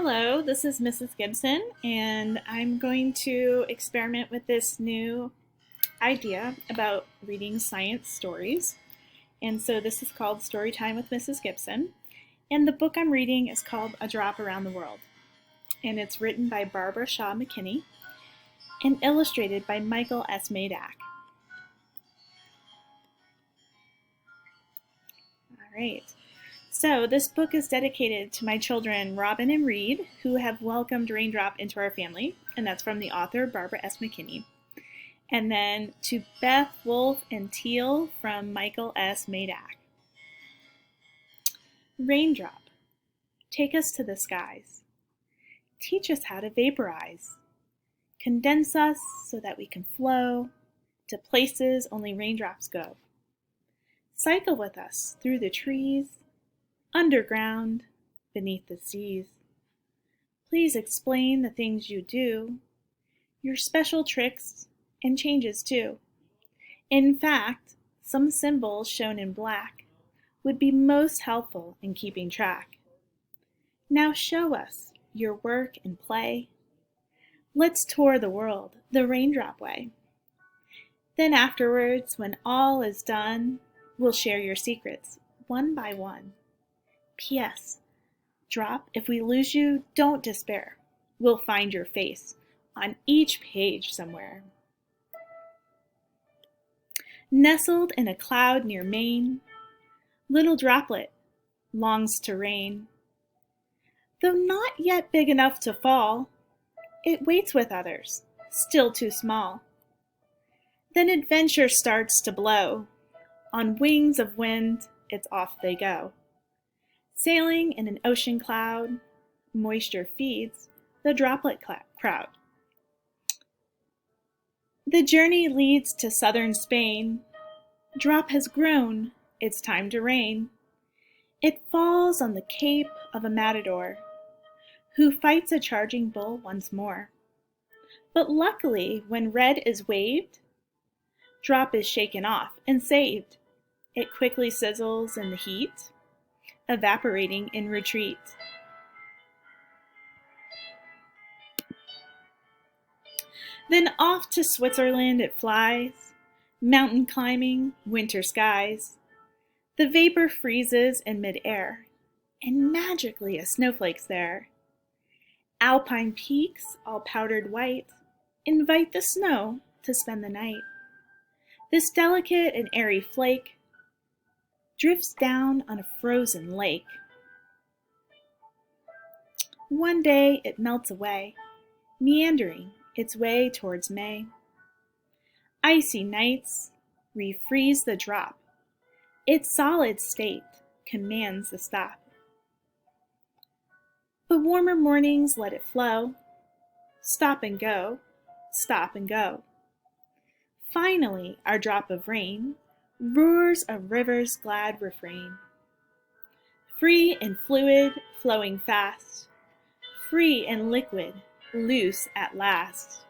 Hello, this is Mrs. Gibson, and I'm going to experiment with this new idea about reading science stories. And so this is called Storytime with Mrs. Gibson. And the book I'm reading is called A Drop Around the World. And it's written by Barbara Shaw McKinney and illustrated by Michael S. Maydack. All right. So this book is dedicated to my children, Robin and Reed, who have welcomed Raindrop into our family, and that's from the author, Barbara S. McKinney. And then to Beth, Wolf, and Teal from Michael S. Maydack. Raindrop, take us to the skies. Teach us how to vaporize. Condense us so that we can flow to places only raindrops go. Cycle with us through the trees, underground, beneath the seas. Please explain the things you do, your special tricks and changes too. In fact, some symbols shown in black would be most helpful in keeping track. Now show us your work and play. Let's tour the world the raindrop way. Then afterwards, when all is done, we'll share your secrets one by one. P.S. Drop, if we lose you, don't despair. We'll find your face on each page somewhere. Nestled in a cloud near Maine, little droplet longs to rain. Though not yet big enough to fall, it waits with others, still too small. Then adventure starts to blow. On wings of wind, it's off they go. Sailing in an ocean cloud, moisture feeds the droplet crowd. The journey leads to southern Spain. Drop has grown, it's time to rain. It falls on the cape of a matador, who fights a charging bull once more. But luckily, when red is waved, Drop is shaken off and saved. It quickly sizzles in the heat, evaporating in retreat. Then off to Switzerland it flies, mountain climbing, winter skies. The vapor freezes in midair, and magically a snowflake's there. Alpine peaks, all powdered white, invite the snow to spend the night. This delicate and airy flake drifts down on a frozen lake. One day it melts away, meandering its way towards May. Icy nights refreeze the drop. Its solid state commands the stop. But warmer mornings let it flow. Stop and go, stop and go. Finally, our drop of rain roars a river's glad refrain. Free and fluid, flowing fast, free and liquid, loose at last.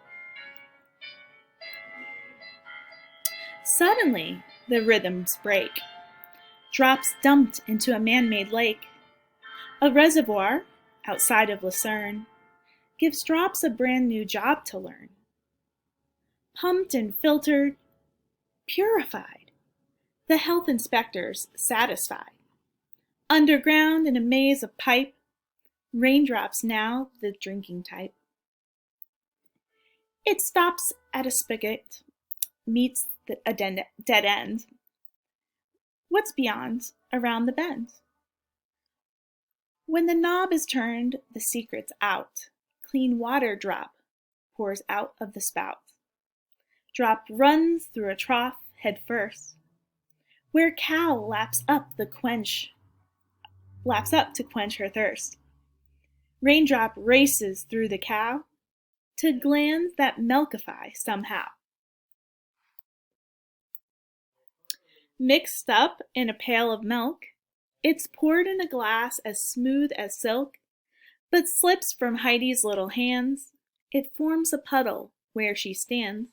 Suddenly, the rhythms break. Drops dumped into a man-made lake. A reservoir, outside of Lucerne, gives drops a brand new job to learn. Pumped and filtered, purified. The health inspectors satisfied. Underground in a maze of pipe, raindrops now the drinking type. It stops at a spigot, meets a dead end. What's beyond, around the bend? When the knob is turned, the secret's out. Clean water drop pours out of the spout. Drop runs through a trough head first, where cow laps up to quench her thirst. Raindrop races through the cow to glands that milkify somehow. Mixed up in a pail of milk, it's poured in a glass as smooth as silk, but slips from Heidi's little hands. It forms a puddle where she stands.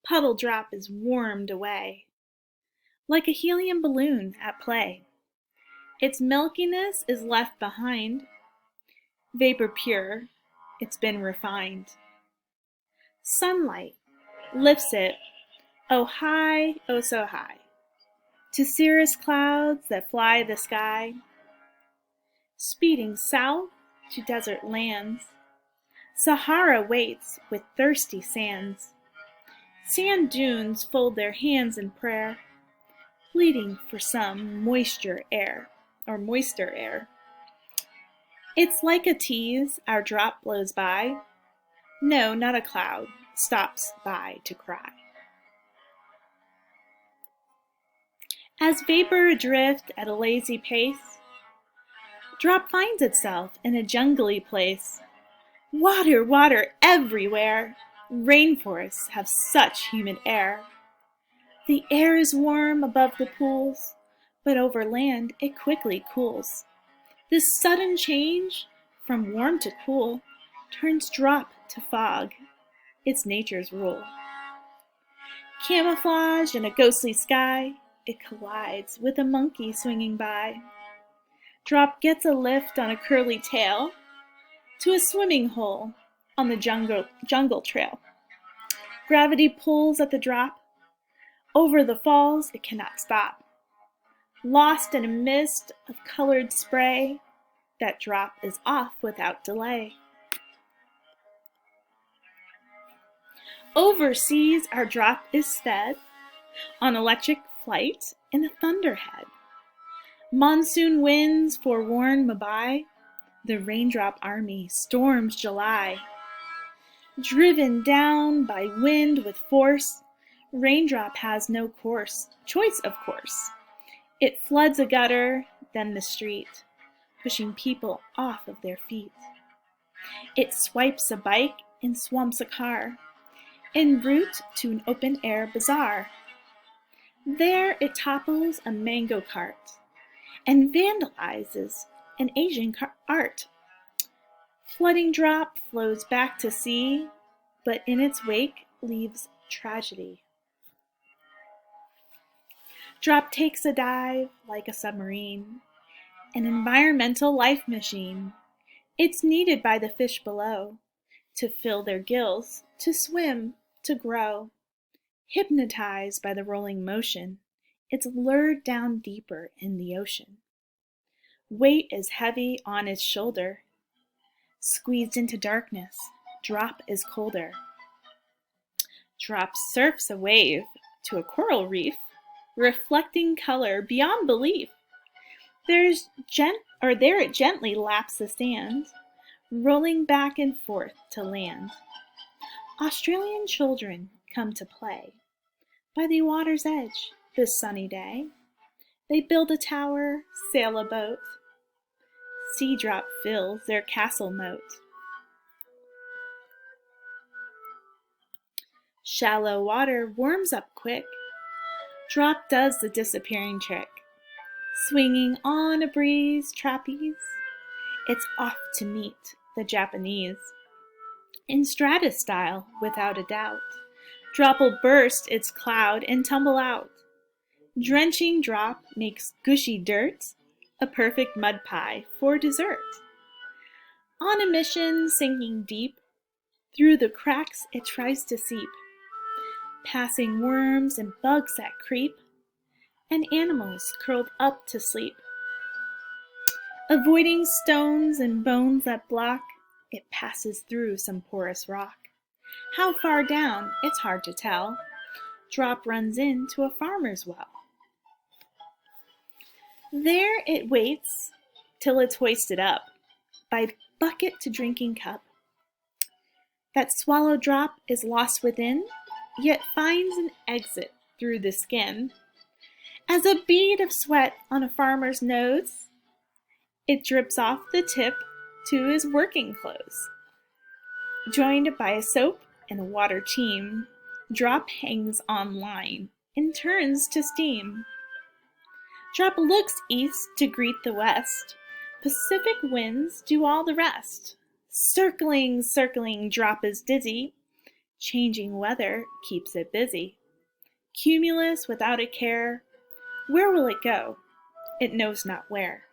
Puddle drop is warmed away, like a helium balloon at play. Its milkiness is left behind. vapor pure, it's been refined. Sunlight lifts it, oh high, oh so high, to cirrus clouds that fly the sky, speeding south to desert lands. Sahara waits with thirsty sands. Sand dunes fold their hands in prayer, pleading for some moister air. It's like a tease our drop blows by. No, not a cloud stops by to cry. As vapor adrift at a lazy pace, drop finds itself in a jungly place. Water, water everywhere. Rainforests have such humid air. The air is warm above the pools, but over land it quickly cools. This sudden change from warm to cool turns drop to fog. It's nature's rule. Camouflaged in a ghostly sky, it collides with a monkey swinging by. Drop gets a lift on a curly tail to a swimming hole on the jungle trail. Gravity pulls at the drop. Over the falls, it cannot stop. Lost in a mist of colored spray, that drop is off without delay. Overseas, our drop is sped on electric flight in a thunderhead. Monsoon winds forewarn Mumbai, the raindrop army storms July. Driven down by wind with force, raindrop has no choice of course. It floods a gutter, then the street, pushing people off of their feet. It swipes a bike and swamps a car, en route to an open-air bazaar. There it topples a mango cart and vandalizes an Asian art. Flooding drop flows back to sea, but in its wake leaves tragedy. Drop takes a dive like a submarine, an environmental life machine. It's needed by the fish below to fill their gills, to swim, to grow. Hypnotized by the rolling motion, it's lured down deeper in the ocean. Weight is heavy on its shoulder. Squeezed into darkness, drop is colder. Drop surfs a wave to a coral reef, reflecting color beyond belief. There it gently laps the sand, rolling back and forth to land. Australian children come to play by the water's edge this sunny day. They build a tower, sail a boat. Sea drop fills their castle moat. Shallow water warms up quick. Drop does the disappearing trick. Swinging on a breeze trapeze, it's off to meet the Japanese. In Stratus style, without a doubt, drop'll burst its cloud and tumble out. Drenching drop makes gushy dirt a perfect mud pie for dessert. On a mission, sinking deep, through the cracks it tries to seep, passing worms and bugs that creep, and animals curled up to sleep. Avoiding stones and bones that block, it passes through some porous rock. How far down, it's hard to tell. Drop runs into a farmer's well. There it waits till it's hoisted up by bucket to drinking cup. That swallowed drop is lost within, yet finds an exit through the skin. As a bead of sweat on a farmer's nose, it drips off the tip to his working clothes. Joined by a soap and a water team, drop hangs on line and turns to steam. Drop looks east to greet the west. Pacific winds do all the rest. Circling, circling, drop is dizzy. Changing weather keeps it busy. Cumulus without a care. Where will it go? It knows not where.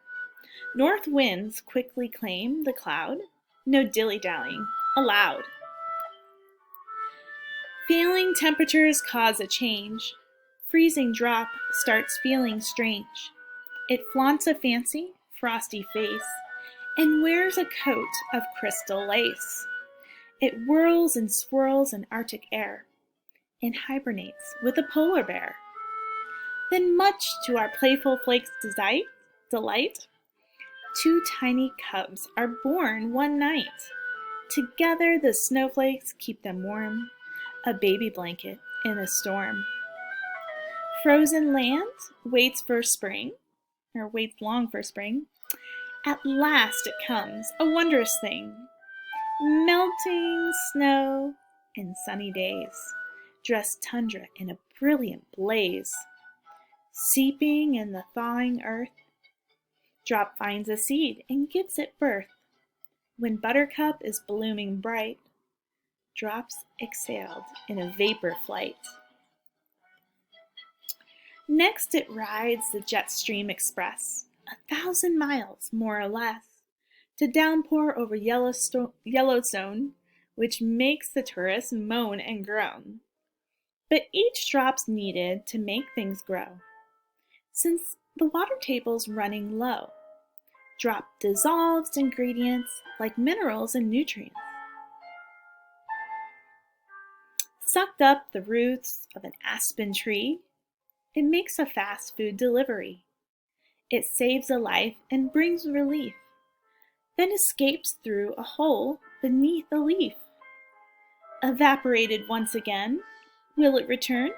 North winds quickly claim the cloud No dilly-dallying allowed. Failing temperatures cause a change. Freezing drop starts feeling strange. It flaunts a fancy, frosty face and wears a coat of crystal lace. It whirls and swirls in Arctic air and hibernates with a polar bear. Then, much to our playful flakes' delight, two tiny cubs are born one night. Together the snowflakes keep them warm, a baby blanket in a storm. Frozen land waits long for spring. At last it comes, a wondrous thing. Melting snow and sunny days dress tundra in a brilliant blaze. Seeping in the thawing earth, drop finds a seed and gives it birth. When buttercup is blooming bright, drops exhaled in a vapor flight. Next it rides the jet stream express, 1,000 miles more or less, to downpour over Yellowstone, which makes the tourists moan and groan. But each drop's needed to make things grow, since the water table's running low. Drop dissolves ingredients like minerals and nutrients. Sucked up the roots of an aspen tree, it makes a fast food delivery. It saves a life and brings relief, then escapes through a hole beneath a leaf. Evaporated once again, will it return?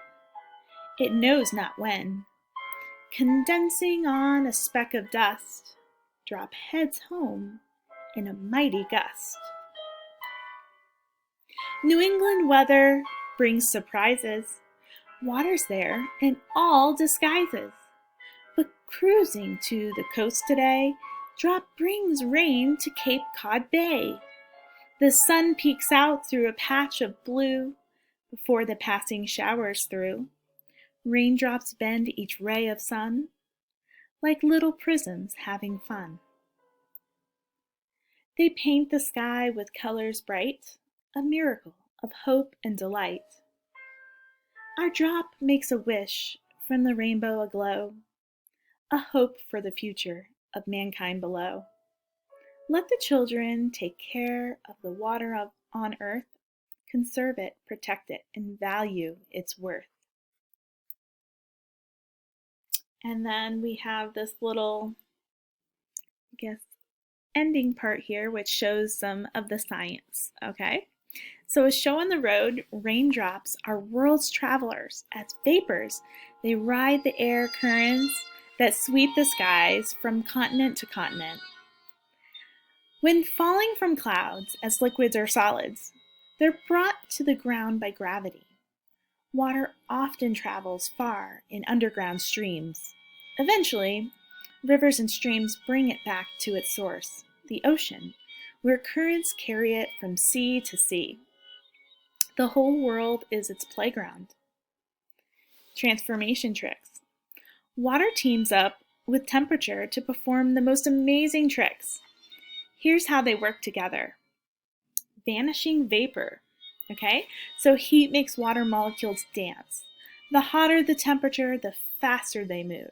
It knows not when. Condensing on a speck of dust, drop heads home in a mighty gust. New England weather brings surprises. Water's there in all disguises. But cruising to the coast today, drop brings rain to Cape Cod Bay. The sun peeks out through a patch of blue before the passing showers through. Raindrops bend each ray of sun like little prisms having fun. They paint the sky with colors bright, a miracle of hope and delight. Our drop makes a wish from the rainbow aglow, a hope for the future of mankind below. Let the children take care of the water on earth, conserve it, protect it, and value its worth. And then we have this little, ending part here, which shows some of the science, okay? So as shown on the road, raindrops are world's travelers. As vapors, they ride the air currents that sweep the skies from continent to continent. When falling from clouds as liquids or solids, they're brought to the ground by gravity. Water often travels far in underground streams. Eventually, rivers and streams bring it back to its source, the ocean, where currents carry it from sea to sea. The whole world is its playground. Transformation tricks. Water teams up with temperature to perform the most amazing tricks. Here's how they work together. Vanishing vapor. Okay, so heat makes water molecules dance. The hotter the temperature, the faster they move.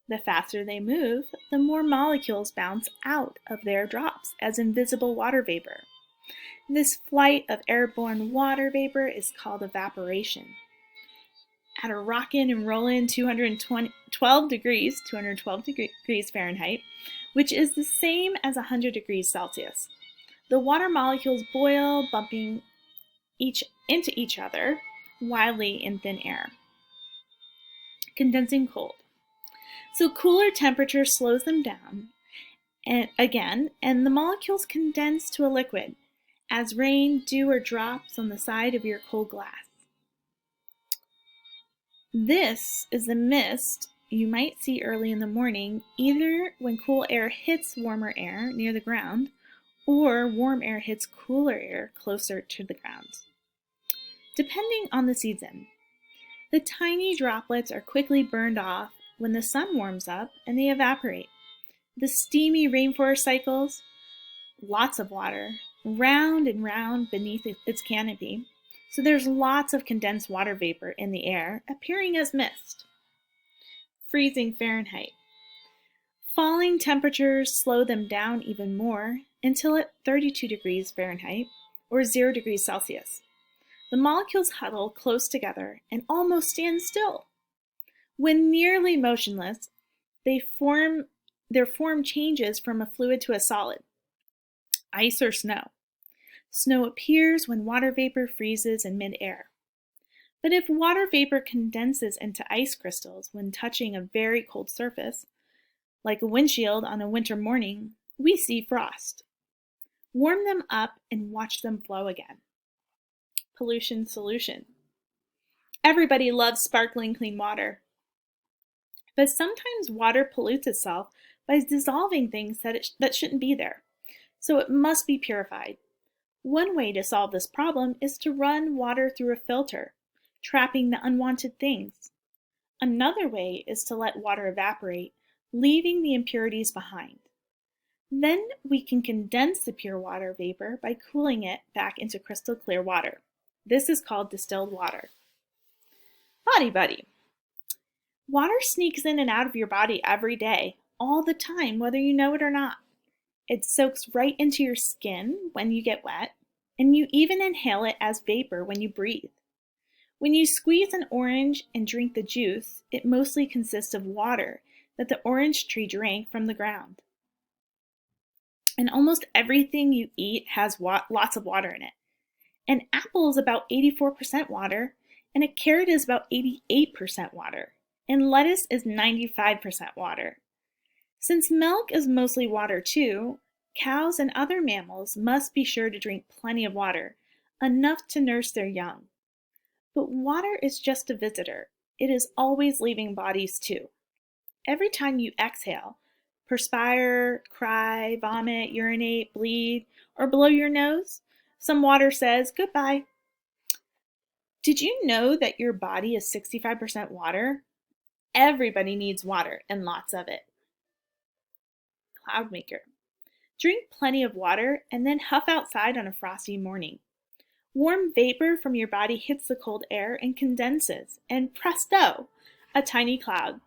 The faster they move, the more molecules bounce out of their drops as invisible water vapor. This flight of airborne water vapor is called evaporation. At a rockin' and rollin' 212 degrees Fahrenheit, which is the same as 100 degrees Celsius. The water molecules boil, bumping into each other wildly in thin air. Condensing cold. So cooler temperature slows them down and the molecules condense to a liquid as rain, dew, or drops on the side of your cold glass. This is the mist you might see early in the morning, either when cool air hits warmer air near the ground or warm air hits cooler air closer to the ground. Depending on the season, the tiny droplets are quickly burned off when the sun warms up and they evaporate. The steamy rainforest cycles, lots of water, round and round beneath its canopy, so there's lots of condensed water vapor in the air, appearing as mist. Freezing Fahrenheit. Falling temperatures slow them down even more until at 32 degrees Fahrenheit, or 0 degrees Celsius. The molecules huddle close together and almost stand still. When nearly motionless, their form changes from a fluid to a solid, ice or snow. Snow appears when water vapor freezes in midair. But if water vapor condenses into ice crystals when touching a very cold surface, like a windshield on a winter morning, we see frost. Warm them up and watch them flow again. Pollution solution. Everybody loves sparkling clean water. But sometimes water pollutes itself by dissolving things that shouldn't be there, so it must be purified. One way to solve this problem is to run water through a filter, trapping the unwanted things. Another way is to let water evaporate, leaving the impurities behind. Then we can condense the pure water vapor by cooling it back into crystal clear water. This is called distilled water. Body Buddy. Water sneaks in and out of your body every day, all the time, whether you know it or not. It soaks right into your skin when you get wet, and you even inhale it as vapor when you breathe. When you squeeze an orange and drink the juice, it mostly consists of water that the orange tree drank from the ground. And almost everything you eat has lots of water in it. An apple is about 84% water, and a carrot is about 88% water, and lettuce is 95% water. Since milk is mostly water too, cows and other mammals must be sure to drink plenty of water, enough to nurse their young. But water is just a visitor. It is always leaving bodies too. Every time you exhale, perspire, cry, vomit, urinate, bleed, or blow your nose, some water says goodbye. Did you know that your body is 65% water? Everybody needs water and lots of it. Cloudmaker. Drink plenty of water and then huff outside on a frosty morning. Warm vapor from your body hits the cold air and condenses, and presto, a tiny cloud.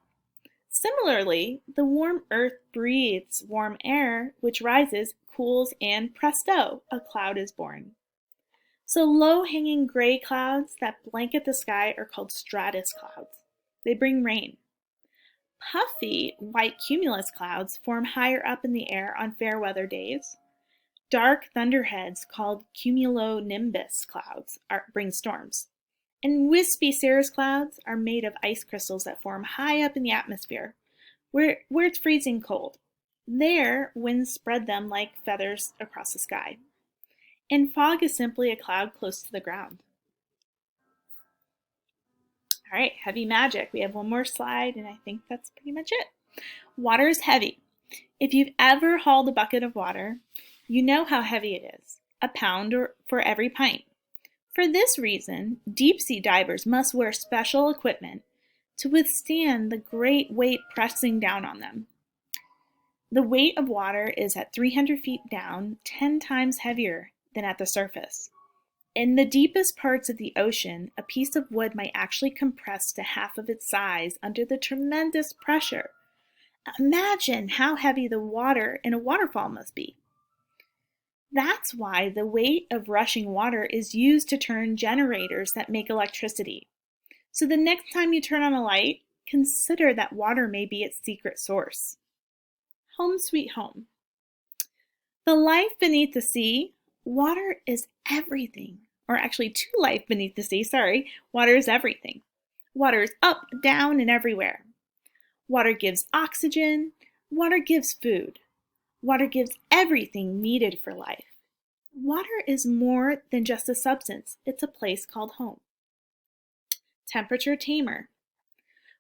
Similarly, the warm earth breathes warm air, which rises, cools, and presto, a cloud is born. So low-hanging gray clouds that blanket the sky are called stratus clouds. They bring rain. Puffy, white cumulus clouds form higher up in the air on fair weather days. Dark thunderheads called cumulonimbus clouds bring storms. And wispy cirrus clouds are made of ice crystals that form high up in the atmosphere, where it's freezing cold. There, winds spread them like feathers across the sky. And fog is simply a cloud close to the ground. All right, heavy magic. We have one more slide, and I think that's pretty much it. Water is heavy. If you've ever hauled a bucket of water, you know how heavy it is, a pound for every pint. For this reason, deep-sea divers must wear special equipment to withstand the great weight pressing down on them. The weight of water is at 300 feet down, 10 times heavier than at the surface. In the deepest parts of the ocean, a piece of wood might actually compress to half of its size under the tremendous pressure. Imagine how heavy the water in a waterfall must be. That's why the weight of rushing water is used to turn generators that make electricity. So the next time you turn on a light, consider that water may be its secret source. Home sweet home. The life beneath the sea, water is everything. Or actually, to life beneath the sea, water is everything. Water is up, down, and everywhere. Water gives oxygen. Water gives food. Water gives everything needed for life. Water is more than just a substance. It's a place called home. Temperature tamer.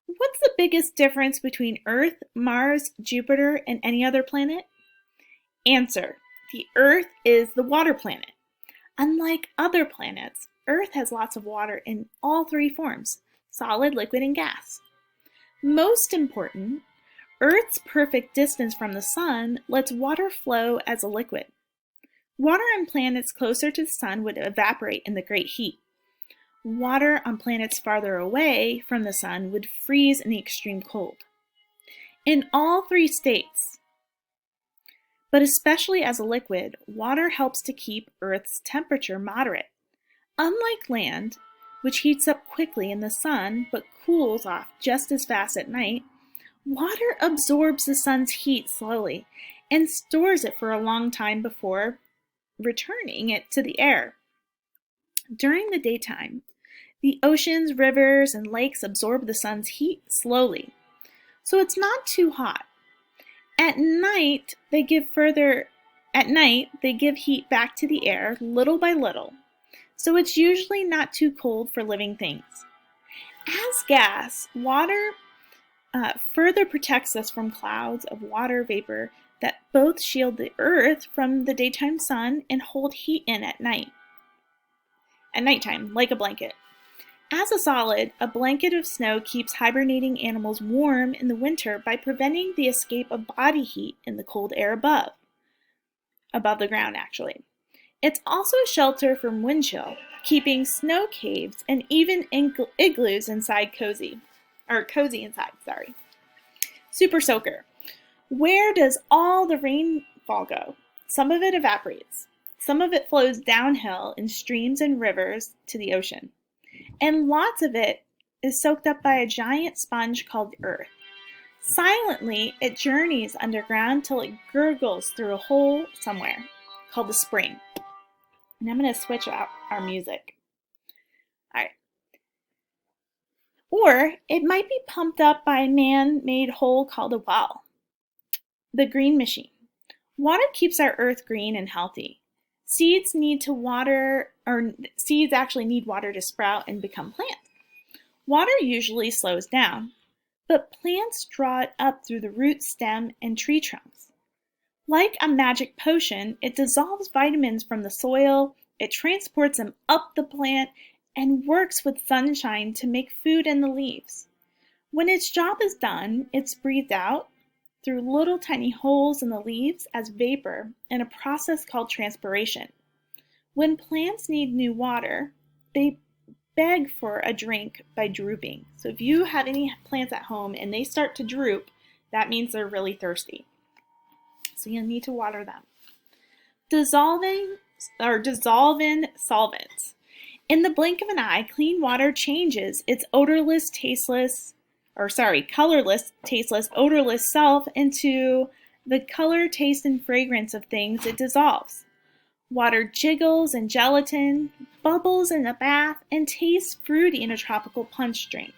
What's the biggest difference between Earth, Mars, Jupiter, and any other planet? Answer: the Earth is the water planet. Unlike other planets, Earth has lots of water in all three forms: solid, liquid, and gas. Most important, Earth's perfect distance from the sun lets water flow as a liquid. Water on planets closer to the sun would evaporate in the great heat. Water on planets farther away from the sun would freeze in the extreme cold. In all three states, but especially as a liquid, water helps to keep Earth's temperature moderate. Unlike land, which heats up quickly in the sun but cools off just as fast at night, water absorbs the sun's heat slowly and stores it for a long time before returning it to the air. During the daytime, the oceans, rivers, and lakes absorb the sun's heat slowly, so it's not too hot. At night, they give heat back to the air little by little, so it's usually not too cold for living things. As gas, water further protects us from clouds of water vapor that both shield the Earth from the daytime sun and hold heat in at nighttime, like a blanket. As a solid, a blanket of snow keeps hibernating animals warm in the winter by preventing the escape of body heat in the cold air above the ground, actually. It's also a shelter from wind chill, keeping snow caves and even igloos cozy inside. Super soaker. Where does all the rainfall go? Some of it evaporates. Some of it flows downhill in streams and rivers to the ocean. And lots of it is soaked up by a giant sponge called the Earth. Silently, it journeys underground till it gurgles through a hole somewhere called the spring. And I'm going to switch out our music. All right. Or it might be pumped up by a man-made hole called a well. The green machine. Water keeps our Earth green and healthy. Seeds actually need water to sprout and become plants. Water usually slows down, but plants draw it up through the root, stem, and tree trunks. Like a magic potion, it dissolves vitamins from the soil, it transports them up the plant, and works with sunshine to make food in the leaves. When its job is done, it's breathed out through little tiny holes in the leaves as vapor in a process called transpiration. When plants need new water, they beg for a drink by drooping. So if you have any plants at home and they start to droop, that means they're really thirsty. So you'll need to water them. Dissolve in solvents. In the blink of an eye, clean water changes its colorless, tasteless, odorless self into the color, taste, and fragrance of things it dissolves. Water jiggles in gelatin, bubbles in a bath, and tastes fruity in a tropical punch drink.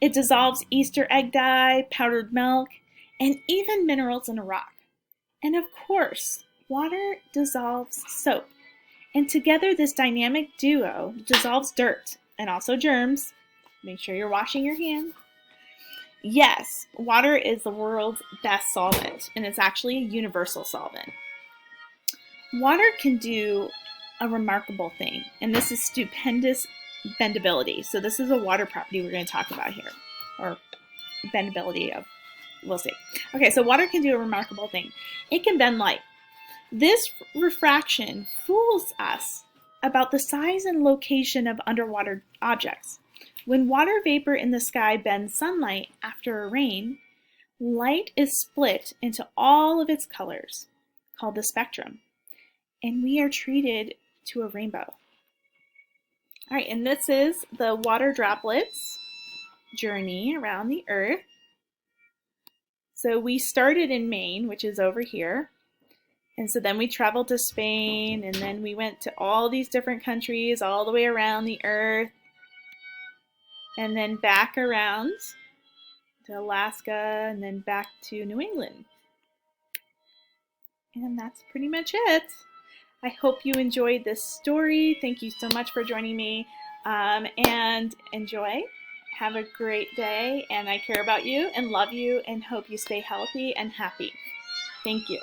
It dissolves Easter egg dye, powdered milk, and even minerals in a rock. And of course, water dissolves soap. And together this dynamic duo dissolves dirt and also germs. Make sure you're washing your hands. Yes, water is the world's best solvent, and it's actually a universal solvent. Water can do a remarkable thing, and this is stupendous bendability. So this is a water property we're going to talk about here, or bendability of, we'll see. Okay, so water can do a remarkable thing. It can bend light. This refraction fools us about the size and location of underwater objects. When water vapor in the sky bends sunlight after a rain, light is split into all of its colors, called the spectrum, and we are treated to a rainbow. All right, and this is the water droplets journey around the Earth. So we started in Maine, which is over here. And so then we traveled to Spain, and then we went to all these different countries all the way around the Earth, and then back around to Alaska, and then back to New England. And that's pretty much it. I hope you enjoyed this story. Thank you so much for joining me, and enjoy. Have a great day, and I care about you and love you and hope you stay healthy and happy. Thank you.